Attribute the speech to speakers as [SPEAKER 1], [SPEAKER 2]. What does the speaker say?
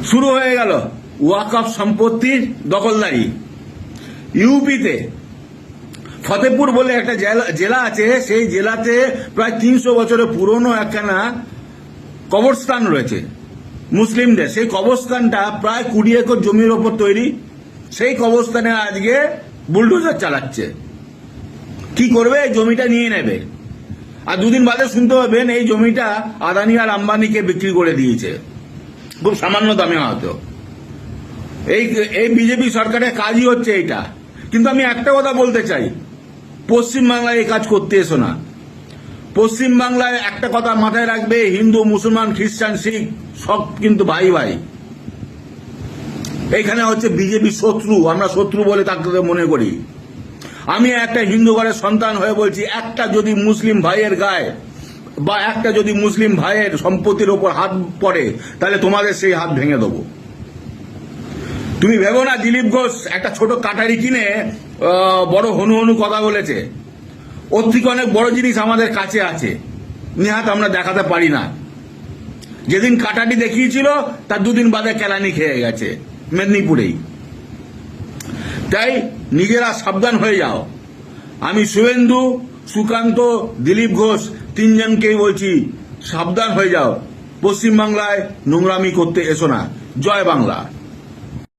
[SPEAKER 1] শুরু হয়ে গেল ওয়াকফ সম্পত্তির দখলদারি। ইউপিতে ফতেপুর বলে একটা জেলা আছে, সেই জেলাতে প্রায় 300 বছরের পুরনো একখানা কবরস্থান রয়েছে মুসলিমদের। সেই কবরস্থানটা প্রায় 20 একর জমির ওপর তৈরি। সেই কবরস্থানে আজকে বুলডোজার চালাচ্ছে। কি করবে? এই জমিটা নিয়ে নেবে। আর দুদিন বাদে শুনতে পাবেন এই জমিটা আদানি আর আম্বানিকে বিক্রি করে দিয়েছে, খুব সামান্য দামে হয়তো। এই বিজেপি সরকারের কাজই হচ্ছে এইটা। কিন্তু আমি একটা কথা বলতে চাই, পশ্চিমবাংলায় এই কাজ করতে এসো না। পশ্চিমবাংলায় একটা কথা মাথায় রাখবে, হিন্দু, মুসলমান, খ্রিস্টান, শিখ সব কিন্তু ভাই ভাই। এইখানে হচ্ছে বিজেপি শত্রু, আমরা শত্রু বলে তাকে মনে করি। আমি একটা হিন্দু ঘরের সন্তান হয়ে বলছি, একটা যদি মুসলিম ভাইয়ের গায়ে বা একটা যদি মুসলিম ভাইয়ের সম্পত্তির ওপর হাত পড়ে, তাহলে তোমাদের সেই হাত ভেঙে দেবো। তুমি ভেবো না দিলীপ ঘোষ একটা ছোট কাটারি কিনে বড় হনু হনু কথা বলেছে। ওর থেকে অনেক বড় জিনিস আমাদের কাছে আছে, নিহাত আমরা দেখাতে পারি না। যেদিন কাটারি দেখিয়েছিল তার দুদিন বাদে কেলানি খেয়ে গেছে মেদিনীপুরেই। তাই নিজেরা সাবধান হয়ে যাও। আমি শুভেন্দু, সুকান্ত, দিলীপ ঘোষ তিনজনকেই বলছি, সাবধান হয়ে যাও। পশ্চিমবাংলায় নোংরামি করতে এসো না। জয় বাংলা।